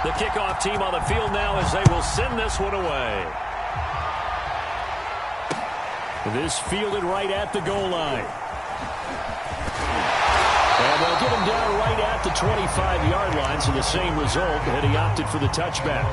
The kickoff team on the field now as they will send this one away. This fielded right at the goal line. And they'll get him down right at the 25-yard line, so the same result, and he opted for the touchback.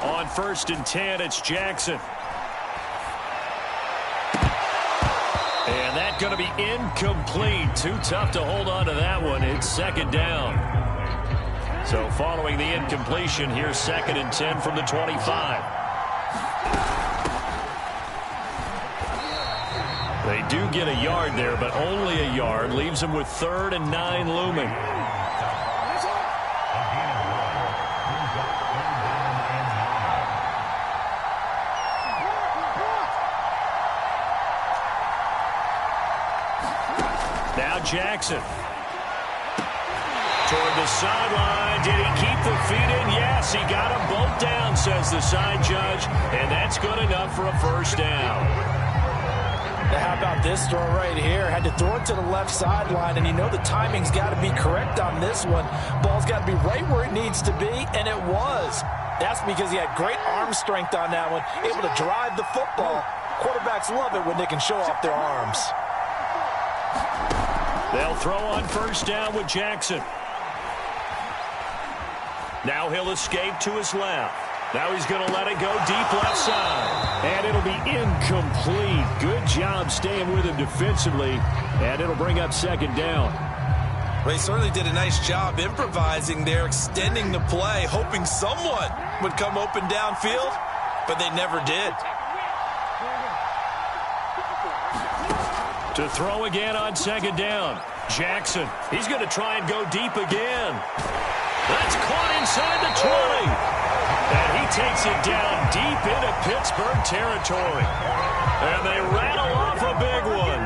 On 1st and 10, it's Jackson. And that's going to be incomplete. Too tough to hold on to that one. It's 2nd down. So following the incompletion, here's 2nd and 10 from the 25. They do get a yard there, but only a yard. Leaves them with 3rd and 9 looming. Now Jackson. Toward the sideline. Did he keep the feet in? Yes, he got them both down, says the side judge. And that's good enough for a 1st down. Now how about this throw right here? Had to throw it to the left sideline, and you know the timing's got to be correct on this one. Ball's got to be right where it needs to be, and it was. That's because he had great arm strength on that one, able to drive the football. Quarterbacks love it when they can show off their arms. They'll throw on 1st down with Jackson. Now he'll escape to his left. Now he's going to let it go deep left side. And it'll be incomplete. Good job staying with him defensively. And it'll bring up 2nd down. Well, he certainly did a nice job improvising there, extending the play, hoping someone would come open downfield, but they never did. To throw again on 2nd down. Jackson. He's going to try and go deep again. That's caught inside the 20. And he takes it down deep into Pittsburgh territory. And they rattle off a big one.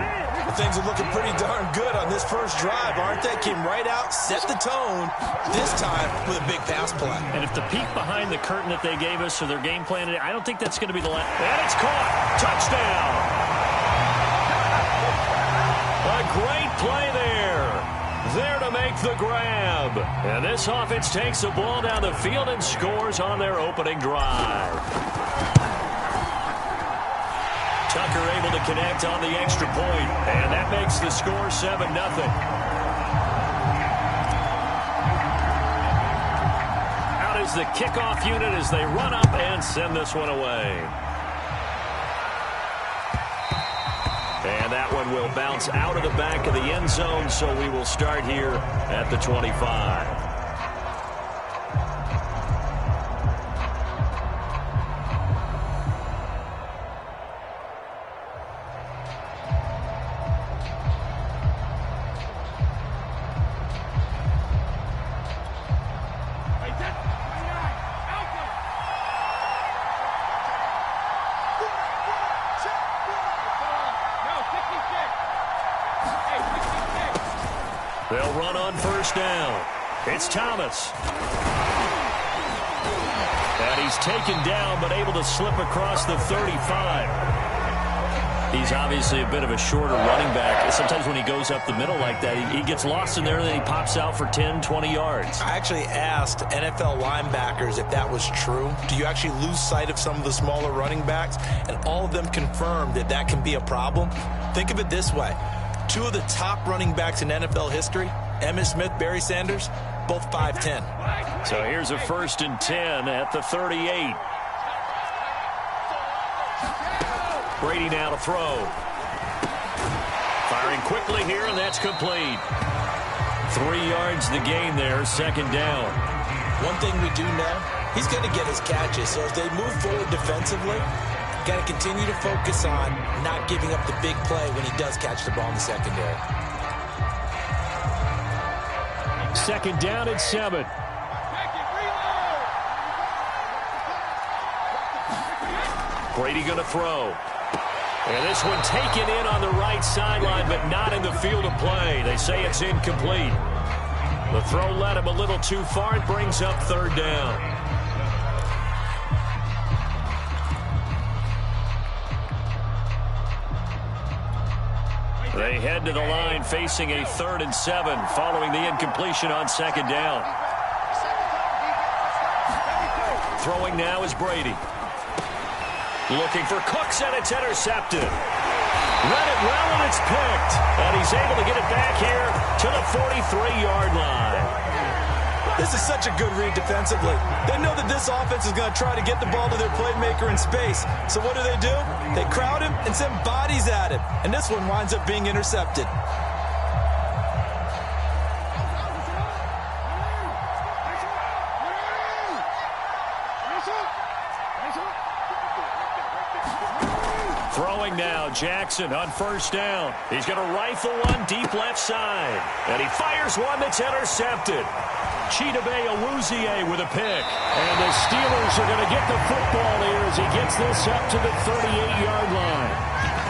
Things are looking pretty darn good on this first drive, aren't they? Came right out, set the tone, this time with a big pass play. And if the peek behind the curtain that they gave us or their game plan, I don't think that's going to be the last. And it's caught. Touchdown. A great play there. There to make the grab. And this offense takes the ball down the field and scores on their opening drive. Tucker able to connect on the extra point, and that makes the score 7-0. Out is the kickoff unit as they run up and send this one away. And that one will bounce out of the back of the end zone, so we will start here at the 25. They'll run on 1st down. It's Thomas. And he's taken down but able to slip across the 35. He's obviously a bit of a shorter running back. Sometimes when he goes up the middle like that, he gets lost in there and then he pops out for 10, 20 yards. I actually asked NFL linebackers if that was true. Do you actually lose sight of some of the smaller running backs? And all of them confirmed that that can be a problem. Think of it this way. 2 of the top running backs in NFL history, Emmitt Smith, Barry Sanders, both 5'10". So here's a 1st and 10 at the 38. Brady now to throw. Firing quickly here, and that's complete. 3 yards the gain there, 2nd down. One thing we do know, he's going to get his catches. So as they move forward defensively, got to continue to focus on not giving up the big play when he does catch the ball in the secondary. 2nd down at 7. Brady going to throw. And this one taken in on the right sideline, but not in the field of play. They say it's incomplete. The throw led him a little too far. It brings up third down. They head to the line facing a 3rd and 7 following the incompletion on second down. Throwing now is Brady. Looking for Cooks, and it's intercepted. Read it well, and it's picked. And he's able to get it back here to the 43-yard line. This is such a good read defensively. They know that this offense is going to try to get the ball to their playmaker in space. So what do? They crowd him and send bodies at him. And this one winds up being intercepted. Throwing now, Jackson on first down. He's going to rifle one deep left side. And he fires one that's intercepted. Chidobe Awuzie with a pick. And the Steelers are going to get the football here as he gets this up to the 38-yard line.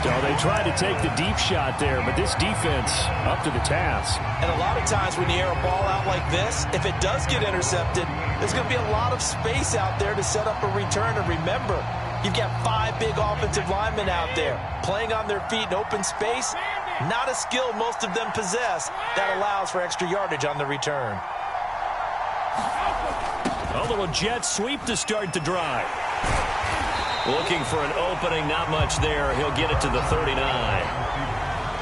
So they tried to take the deep shot there, but this defense up to the task. And a lot of times when you air a ball out like this, if it does get intercepted, there's going to be a lot of space out there to set up a return. And remember, you've got 5 big offensive linemen out there playing on their feet in open space. Not a skill most of them possess that allows for extra yardage on the return. A little jet sweep to start the drive. Looking for an opening, not much there. He'll get it to the 39.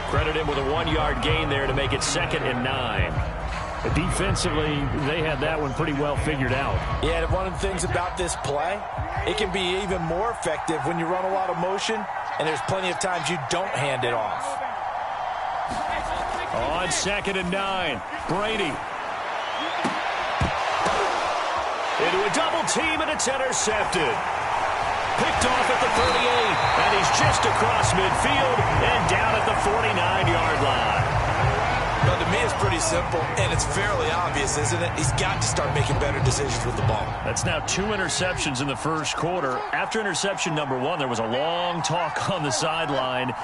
Credit him with a 1-yard gain there to make it 2nd and 9. Defensively, they had that one pretty well figured out. Yeah, and one of the things about this play, it can be even more effective when you run a lot of motion, and there's plenty of times you don't hand it off. On 2nd and 9, Brady. Into a double team, and it's intercepted. Picked off at the 38, and he's just across midfield and down at the 49-yard line. Well, to me, it's pretty simple, and it's fairly obvious, isn't it? He's got to start making better decisions with the ball. That's now 2 interceptions in the first quarter. After interception number 1, there was a long talk on the sideline,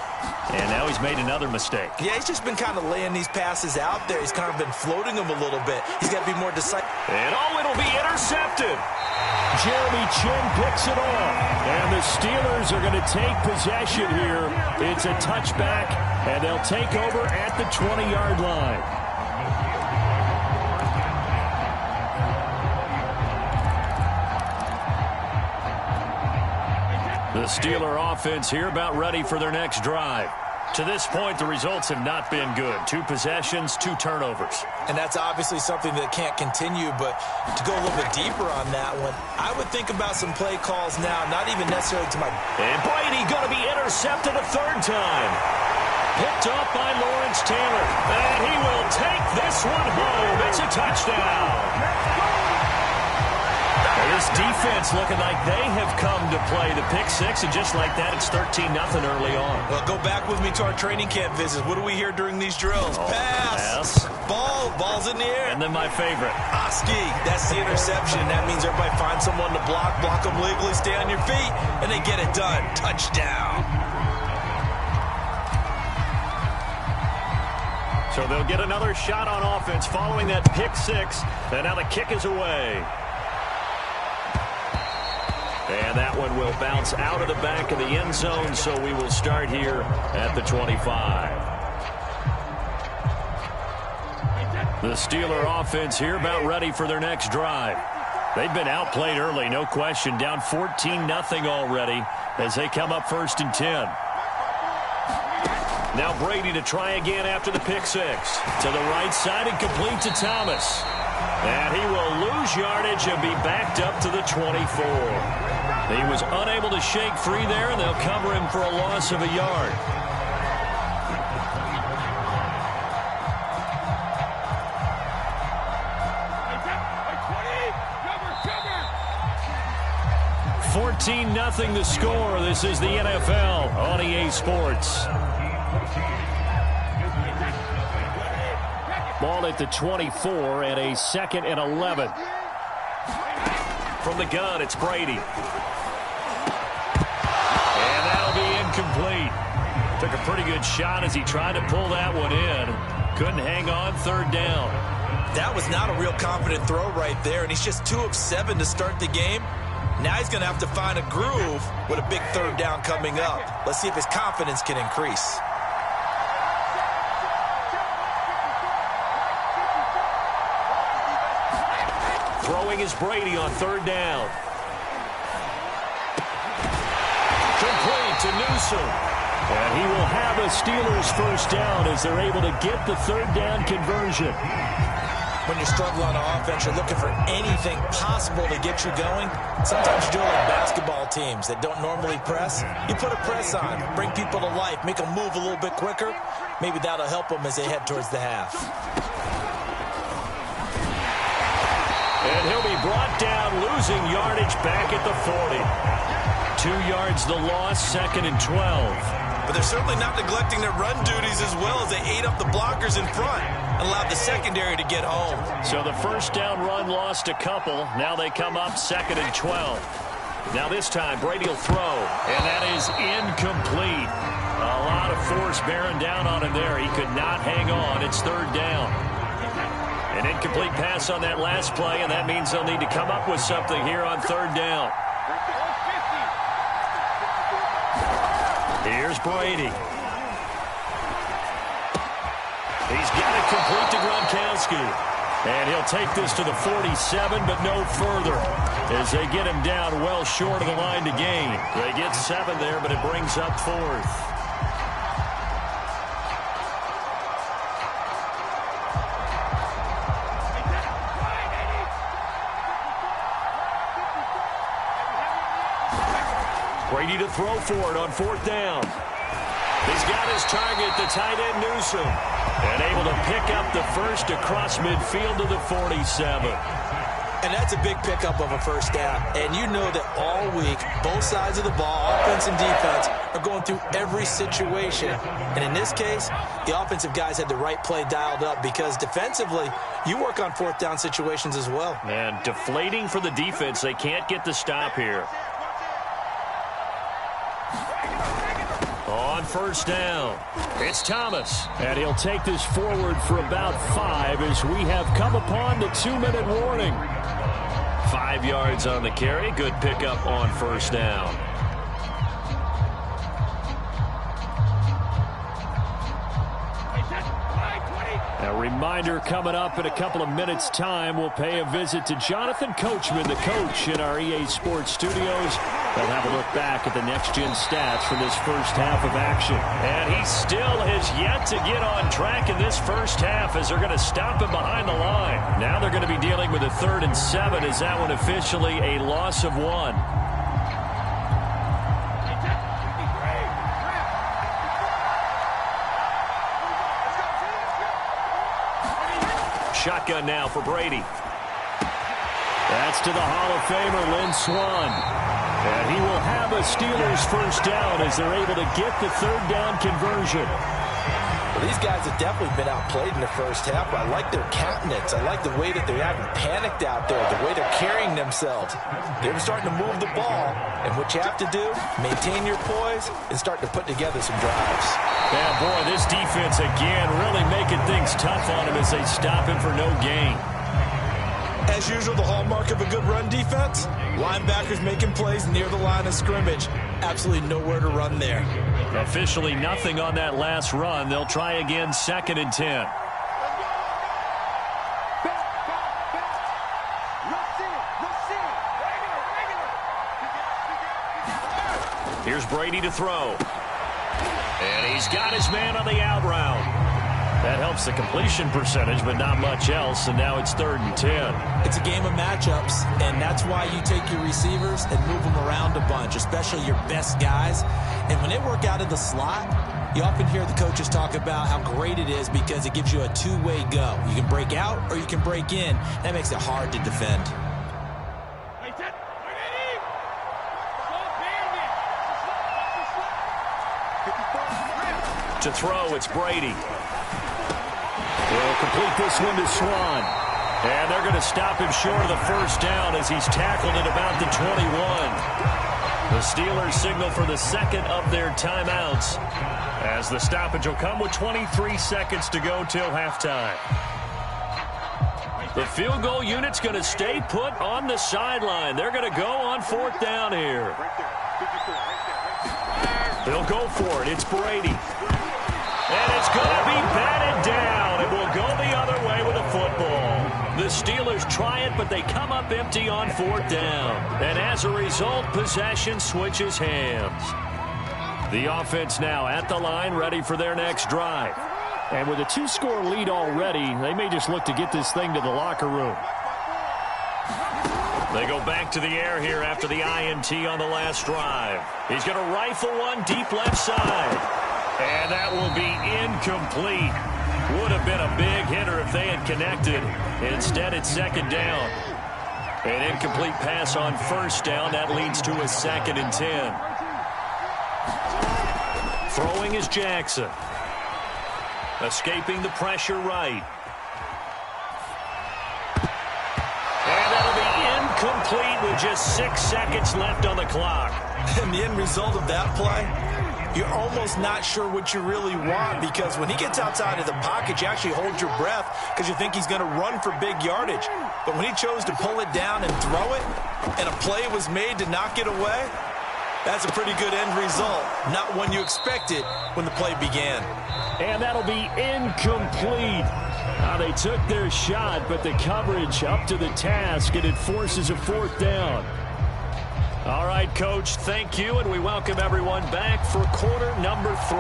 and now he's made another mistake. Yeah, he's just been kind of laying these passes out there. He's kind of been floating them a little bit. He's got to be more decisive. And it'll be intercepted. Jeremy Chin picks it off. And the Steelers are going to take possession here. It's a touchback, and they'll take over at the 20-yard line. The Steeler offense here about ready for their next drive. To this point, the results have not been good. 2 possessions, 2 turnovers. And that's obviously something that can't continue, but to go a little bit deeper on that one, I would think about some play calls now, not even necessarily to my... And Brady going to be intercepted a 3rd time. Picked up by Lawrence Taylor. And he will take this one home. It's a touchdown. And this defense looking like they have come to play the pick 6, and just like that, it's 13-0 early on. Well, go back with me to our training camp visits. What do we hear during these drills? Pass. Ball's in the air. And then my favorite. Oski, that's the interception. That means everybody finds someone to block them legally, stay on your feet, and they get it done. Touchdown. So they'll get another shot on offense following that pick 6, and now the kick is away. And that one will bounce out of the back of the end zone, so we will start here at the 25. The Steeler offense here about ready for their next drive. They've been outplayed early, no question, down 14-0 already as they come up 1st and 10. Now Brady to try again after the pick 6. To the right side and complete to Thomas. And he will lose yardage and be backed up to the 24. He was unable to shake free there, and they'll cover him for a loss of a yard. (14-0) the score. This is the NFL on EA Sports. Ball at the 24 and a 2nd and 11. From the gun, it's Brady. And that'll be incomplete. Took a pretty good shot as he tried to pull that one in. Couldn't hang on third down. That was not a real confident throw right there, and he's just 2 of 7 to start the game. Now he's going to have to find a groove with a big third down coming up. Let's see if his confidence can increase. Throwing is Brady on third down. Complete to Newsome. And he will have a Steelers first down as they're able to get the third down conversion. When you're struggling on offense, you're looking for anything possible to get you going. Sometimes you do it like basketball teams that don't normally press. You put a press on, bring people to life, make them move a little bit quicker. Maybe that'll help them as they head towards the half. And he'll be brought down, losing yardage back at the 40. 2 yards the loss, 2nd and 12. But they're certainly not neglecting their run duties as well as they ate up the blockers in front and allowed the secondary to get home. So the first down run lost a couple. Now they come up 2nd and 12. Now this time Brady will throw, and that is incomplete. A lot of force bearing down on him there. He could not hang on. It's third down. An incomplete pass on that last play, and that means they'll need to come up with something here on third down. Here's Brady. He's got it complete to Gronkowski. And he'll take this to the 47, but no further as they get him down well short of the line to gain. They get 7 there, but it brings up 4th. Brady to throw for it on 4th down. He's got his target, the tight end Newsome, and able to pick up the first across midfield to the 47. And that's a big pickup of a first down. And you know that all week, both sides of the ball, offense and defense, are going through every situation. And in this case, the offensive guys had the right play dialed up because defensively, you work on 4th down situations as well. And deflating for the defense. They can't get the stop here. On first down, it's Thomas. And he'll take this forward for about 5 as we have come upon the 2-minute warning. 5 yards on the carry. Good pickup on first down. A reminder coming up in a couple of minutes' time. We'll pay a visit to Jonathan Coachman, the coach in our EA Sports studios. They'll have a look back at the next-gen stats from this first half of action. And he still has yet to get on track in this first half as they're going to stop him behind the line. Now they're going to be dealing with a 3rd and 7. Is that one officially a loss of 1? Shotgun now for Brady. That's to the Hall of Famer, Lynn Swann. And he will have a Steelers first down as they're able to get the third down conversion. Well, these guys have definitely been outplayed in the first half. I like their countenance. I like the way that they haven't panicked out there, the way they're carrying themselves. They're starting to move the ball. And what you have to do, maintain your poise and start to put together some drives. Yeah, boy, this defense again really making things tough on him as they stop him for no gain. As usual, the hallmark of a good run defense, linebackers making plays near the line of scrimmage. Absolutely nowhere to run there. Officially nothing on that last run. They'll try again, 2nd and 10. Here's Brady to throw. And he's got his man on the out route. That helps the completion percentage, but not much else, and now it's 3rd and 10. It's a game of matchups, and that's why you take your receivers and move them around a bunch, especially your best guys. And when they work out of the slot, you often hear the coaches talk about how great it is because it gives you a two-way go. You can break out or you can break in. That makes it hard to defend. To throw, it's Brady. They'll complete this one to Swann. And they're going to stop him short of the first down as he's tackled at about the 21. The Steelers signal for the second of their timeouts, as the stoppage will come with 23 seconds to go till halftime. The field goal unit's going to stay put on the sideline. They're going to go on fourth down here. They'll go for it. It's Brady. And it's going to be batted down. It will go the other way with a football. The Steelers try it, but they come up empty on fourth down. And as a result, possession switches hands. The offense now at the line, ready for their next drive. And with a 2-score lead already, they may just look to get this thing to the locker room. They go back to the air here after the INT on the last drive. He's going to rifle one deep left side. And that will be incomplete. Would have been a big hitter if they had connected. Instead, it's second down. An incomplete pass on first down. That leads to a 2nd and 10. Throwing is Jackson. Escaping the pressure right. And that'll be incomplete with just 6 seconds left on the clock. And the end result of that play, you're almost not sure what you really want, because when he gets outside of the pocket, you actually hold your breath because you think he's going to run for big yardage. But when he chose to pull it down and throw it, and a play was made to knock it away, that's a pretty good end result. Not one you expected when the play began. And that'll be incomplete. They took their shot, but the coverage up to the task, and it forces a fourth down. All right, Coach, thank you, and we welcome everyone back for quarter number 3.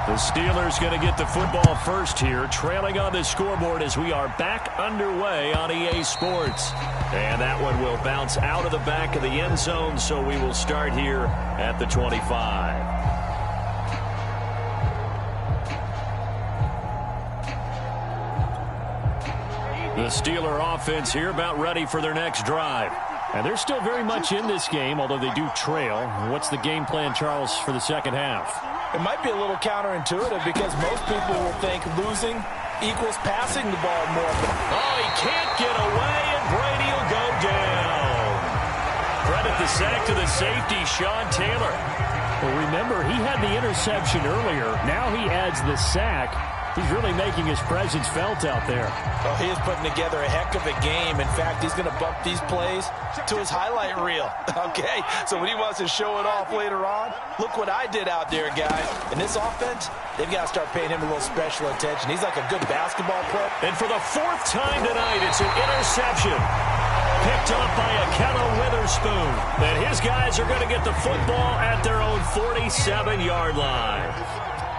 The Steelers going to get the football first here, trailing on the scoreboard as we are back underway on EA Sports. And that one will bounce out of the back of the end zone, so we will start here at the 25. The Steeler offense here about ready for their next drive. And they're still very much in this game, although they do trail. What's the game plan, Charles, for the second half? It might be a little counterintuitive because most people will think losing equals passing the ball more. Oh, he can't get away, and Brady will go down. Credit the sack to the safety, Sean Taylor. Well, remember, he had the interception earlier. Now he adds the sack. He's really making his presence felt out there. Oh, he is putting together a heck of a game. In fact, he's going to bump these plays to his highlight reel. Okay, so when he wants to show it off later on, look what I did out there, guys. In this offense, they've got to start paying him a little special attention. He's like a good basketball player. And for the 4th time tonight, it's an interception. Picked up by Akello Witherspoon. And his guys are going to get the football at their own 47-yard line.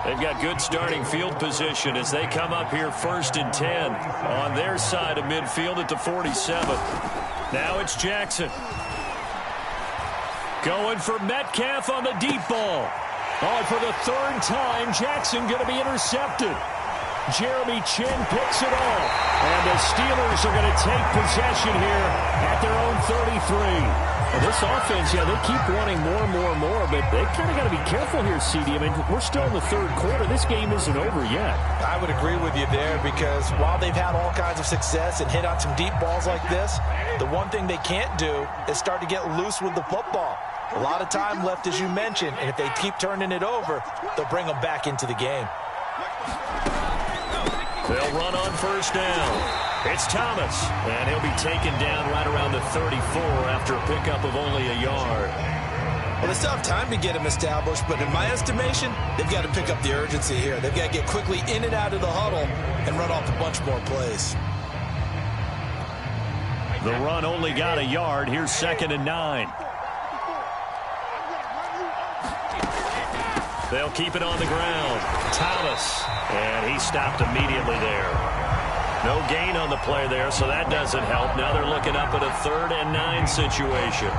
They've got good starting field position as they come up here 1st and 10 on their side of midfield at the 47. Now it's Jackson. Going for Metcalf on the deep ball. Oh, for the 3rd time, Jackson going to be intercepted. Jeremy Chin picks it off. And the Steelers are going to take possession here at their own 33. Well, this offense, yeah, they keep wanting more and more and more, but they kind of got to be careful here, CD. I mean, we're still in the 3rd quarter. This game isn't over yet. I would agree with you there because while they've had all kinds of success and hit on some deep balls like this, the one thing they can't do is start to get loose with the football. A lot of time left, as you mentioned, and if they keep turning it over, they'll bring them back into the game. They'll run on 1st down. It's Thomas, and he'll be taken down right around the 34 after a pickup of only a yard. Well, they still have time to get him established, but in my estimation, they've got to pick up the urgency here. They've got to get quickly in and out of the huddle and run off a bunch more plays. The run only got a yard. Here's 2nd and 9. They'll keep it on the ground. Thomas, and he stopped immediately there. No gain on the play there, so that doesn't help. Now they're looking up at a 3rd and 9 situation.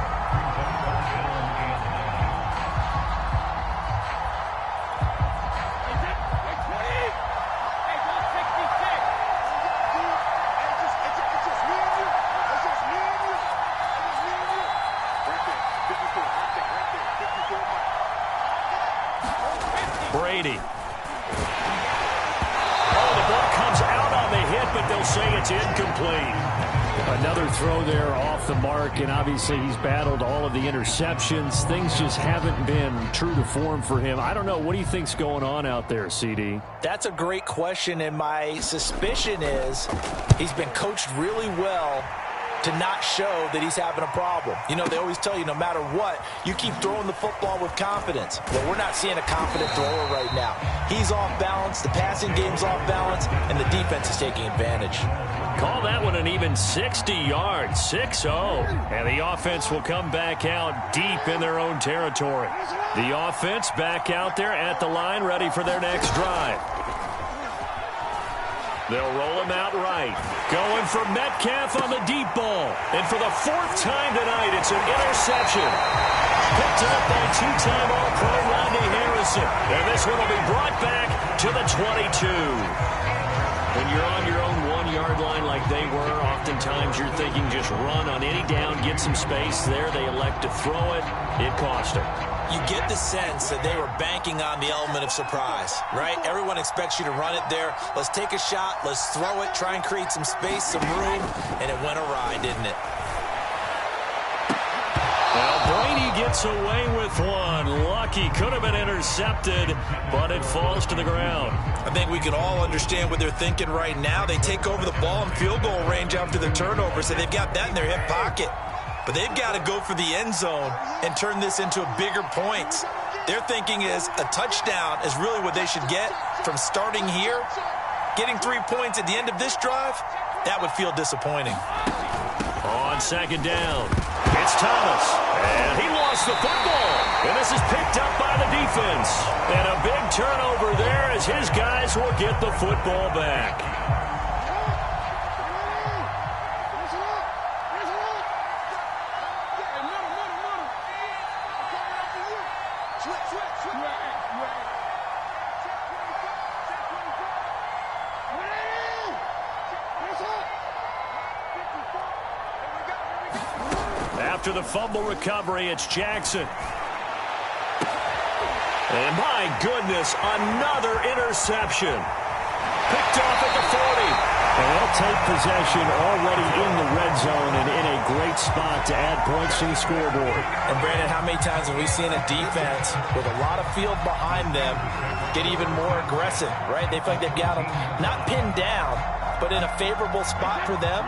Brady. Oh, the ball comes out on the hit out, but they'll say it's incomplete. Another throw there off the mark, and obviously he's battled all of the interceptions. Things just haven't been true to form for him. I don't know. What do you think's going on out there, CD? That's a great question, and my suspicion is he's been coached really well to not show that he's having a problem. You know, they always tell you no matter what, you keep throwing the football with confidence. Well, we're not seeing a confident thrower right now. He's off balance, the passing game's off balance, and the defense is taking advantage. Call that one an even 60 yards, 6-0. And the offense will come back out deep in their own territory. The offense back out there at the line, ready for their next drive. They'll roll him out right. Going for Metcalf on the deep ball. And for the fourth time tonight, it's an interception. Picked up by two-time All-Pro Rodney Harrison. And this one will be brought back to the 22. When you're on your own one-yard line like they were, oftentimes you're thinking just run on any down, get some space there. They elect to throw it. It cost them. You get the sense that they were banking on the element of surprise, right? Everyone expects you to run it there. Let's take a shot. Let's throw it. Try and create some space, some room. And it went awry, didn't it? Well, Brady gets away with one. Lucky, could have been intercepted, but it falls to the ground. I think we can all understand what they're thinking right now. They take over the ball in field goal range after the turnover, so they've got that in their hip pocket. But they've got to go for the end zone and turn this into bigger points. Their thinking is a touchdown is really what they should get from starting here. Getting 3 points at the end of this drive, that would feel disappointing. On second down, it's Thomas. And he lost the football. And this is picked up by the defense. And a big turnover there as his guys will get the football back. After the fumble recovery, it's Jackson. And my goodness, another interception. Picked off at the 40. And they'll take possession already in the red zone and in a great spot to add points to the scoreboard. And Brandon, how many times have we seen a defense with a lot of field behind them get even more aggressive, right? They feel like they've got them not pinned down, but in a favorable spot for them.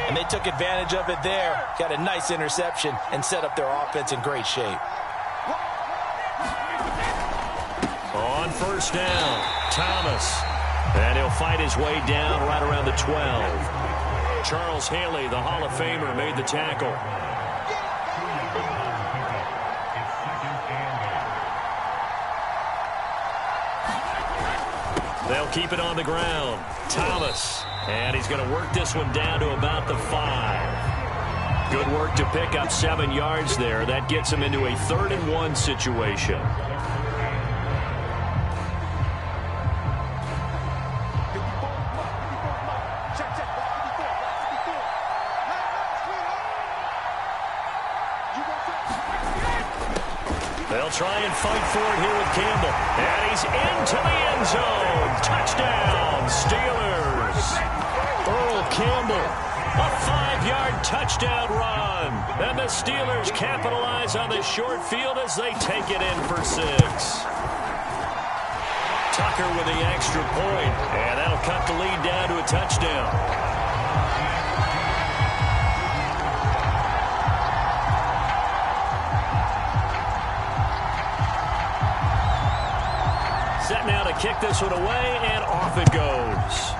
And they took advantage of it there. Got a nice interception and set up their offense in great shape. On first down, Thomas. And he'll fight his way down right around the 12. Charles Haley, the Hall of Famer, made the tackle. They'll keep it on the ground. Thomas. And he's going to work this one down to about the 5. Good work to pick up 7 yards there. That gets him into a 3rd and 1 situation. They'll try and fight for it here with Campbell. And he's into the end zone. Touchdown, Steelers. Earl Campbell, a 5-yard touchdown run. And the Steelers capitalize on the short field as they take it in for 6. Tucker with the extra point. And that'll cut the lead down to a touchdown. Set now to kick this one away, and off it goes.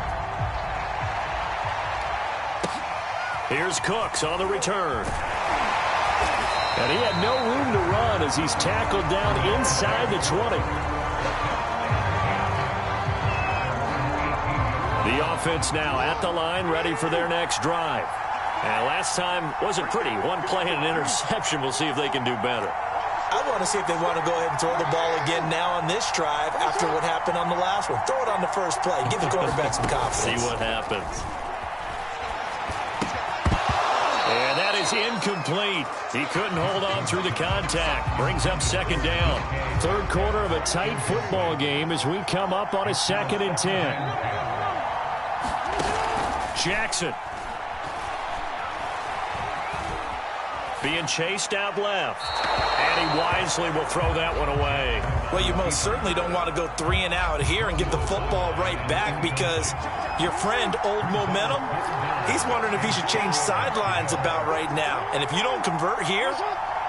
Here's Cooks on the return. And he had no room to run as he's tackled down inside the 20. The offense now at the line, ready for their next drive. And last time wasn't pretty. One play and an interception. We'll see if they can do better. I want to see if they want to go ahead and throw the ball again now on this drive after what happened on the last one. Throw it on the first play. Give the quarterback some confidence. See what happens. And that is incomplete. He couldn't hold on through the contact. Brings up second down. Third quarter of a tight football game as we come up on a 2nd and 10. Jackson. Being chased out left. And he wisely will throw that one away. Well, you most certainly don't want to go 3 and out here and get the football right back, because your friend, Old Momentum, he's wondering if he should change sidelines about right now. And if you don't convert here,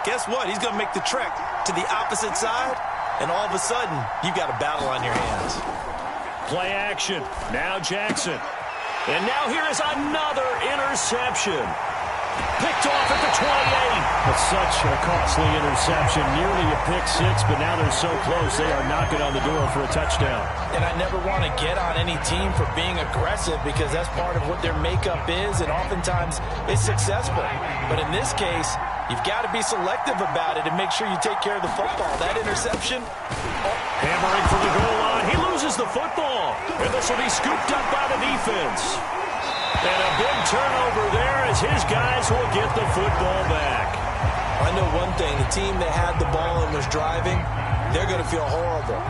guess what? He's going to make the trek to the opposite side, and all of a sudden, you've got a battle on your hands. Play action. Now Jackson. And now here is another interception. Picked off at the 28. That's such a costly interception. Nearly a pick six, but now they're so close. They are knocking on the door for a touchdown. And I never want to get on any team for being aggressive, because that's part of what their makeup is, and oftentimes it's successful. But in this case, you've got to be selective about it and make sure you take care of the football. That interception. Hammering from the goal line. He loses the football. And this will be scooped up by the defense. And a big turnover there as his guys will get the football back. I know one thing. The team that had the ball and was driving, they're going to feel horrible.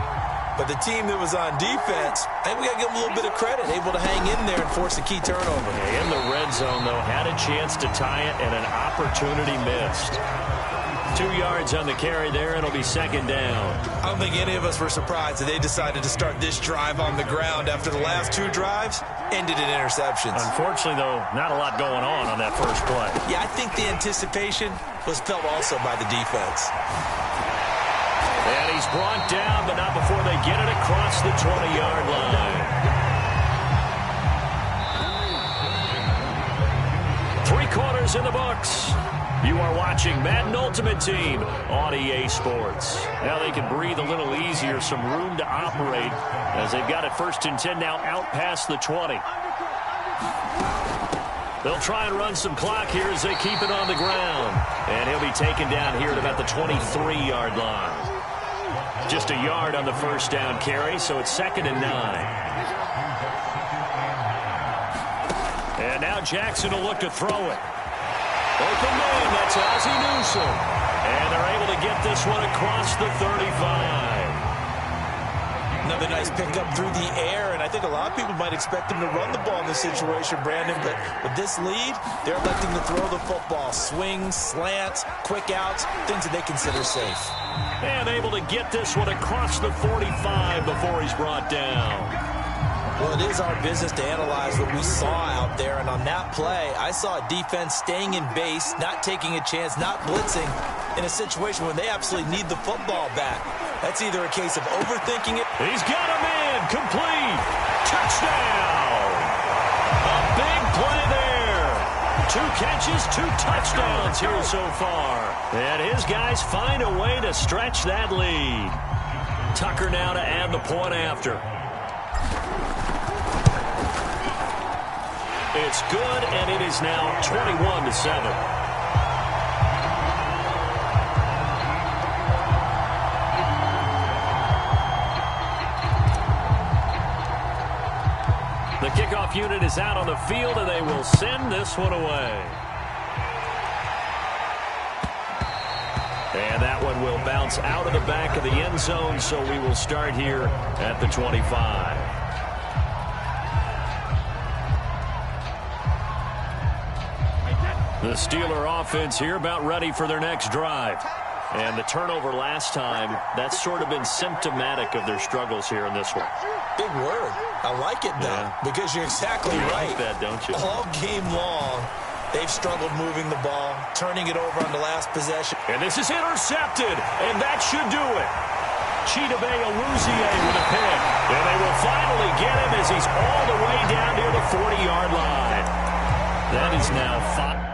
But the team that was on defense, I think we got to give them a little bit of credit, able to hang in there and force a key turnover. In the red zone, though, had a chance to tie it and an opportunity missed. 2 yards on the carry there. It'll be second down. I don't think any of us were surprised that they decided to start this drive on the ground after the last 2 drives ended in interceptions. Unfortunately, though, not a lot going on that first play. Yeah, I think the anticipation was felt also by the defense. And he's brought down, but not before they get it across the 20-yard line. 3 quarters in the books. You are watching Madden Ultimate Team on EA Sports. Now they can breathe a little easier, some room to operate as they've got it 1st and 10 now out past the 20. They'll try and run some clock here as they keep it on the ground. And he'll be taken down here at about the 23-yard line. Just a yard on the first down carry, so it's 2nd and 9. And now Jackson will look to throw it. Open man, that's Ozzie Newsome. And they're able to get this one across the 35. Another nice pickup through the air, and I think a lot of people might expect them to run the ball in this situation, Brandon, but with this lead, they're electing to throw the football. Swings, slants, quick outs, things that they consider safe. And able to get this one across the 45 before he's brought down. Well, it is our business to analyze what we saw out there, and on that play, I saw a defense staying in base, not taking a chance, not blitzing in a situation where they absolutely need the football back. That's either a case of overthinking it. He's got a man, complete, touchdown. A big play there. 2 catches, 2 touchdowns here so far. And his guys find a way to stretch that lead. Tucker now to add the point after. It's good, and it is now 21-7. The kickoff unit is out on the field, and they will send this one away. And that one will bounce out of the back of the end zone, so we will start here at the 25. The Steeler offense here about ready for their next drive. And the turnover last time, that's sort of been symptomatic of their struggles here in this one. Big word. I like it, though, because you're exactly right. You like that, don't you? All game long, they've struggled moving the ball, turning it over on the last possession. And this is intercepted, and that should do it. Chidobe Awuzie with a pick. And they will finally get him as he's all the way down near the 40-yard line. That is now 5.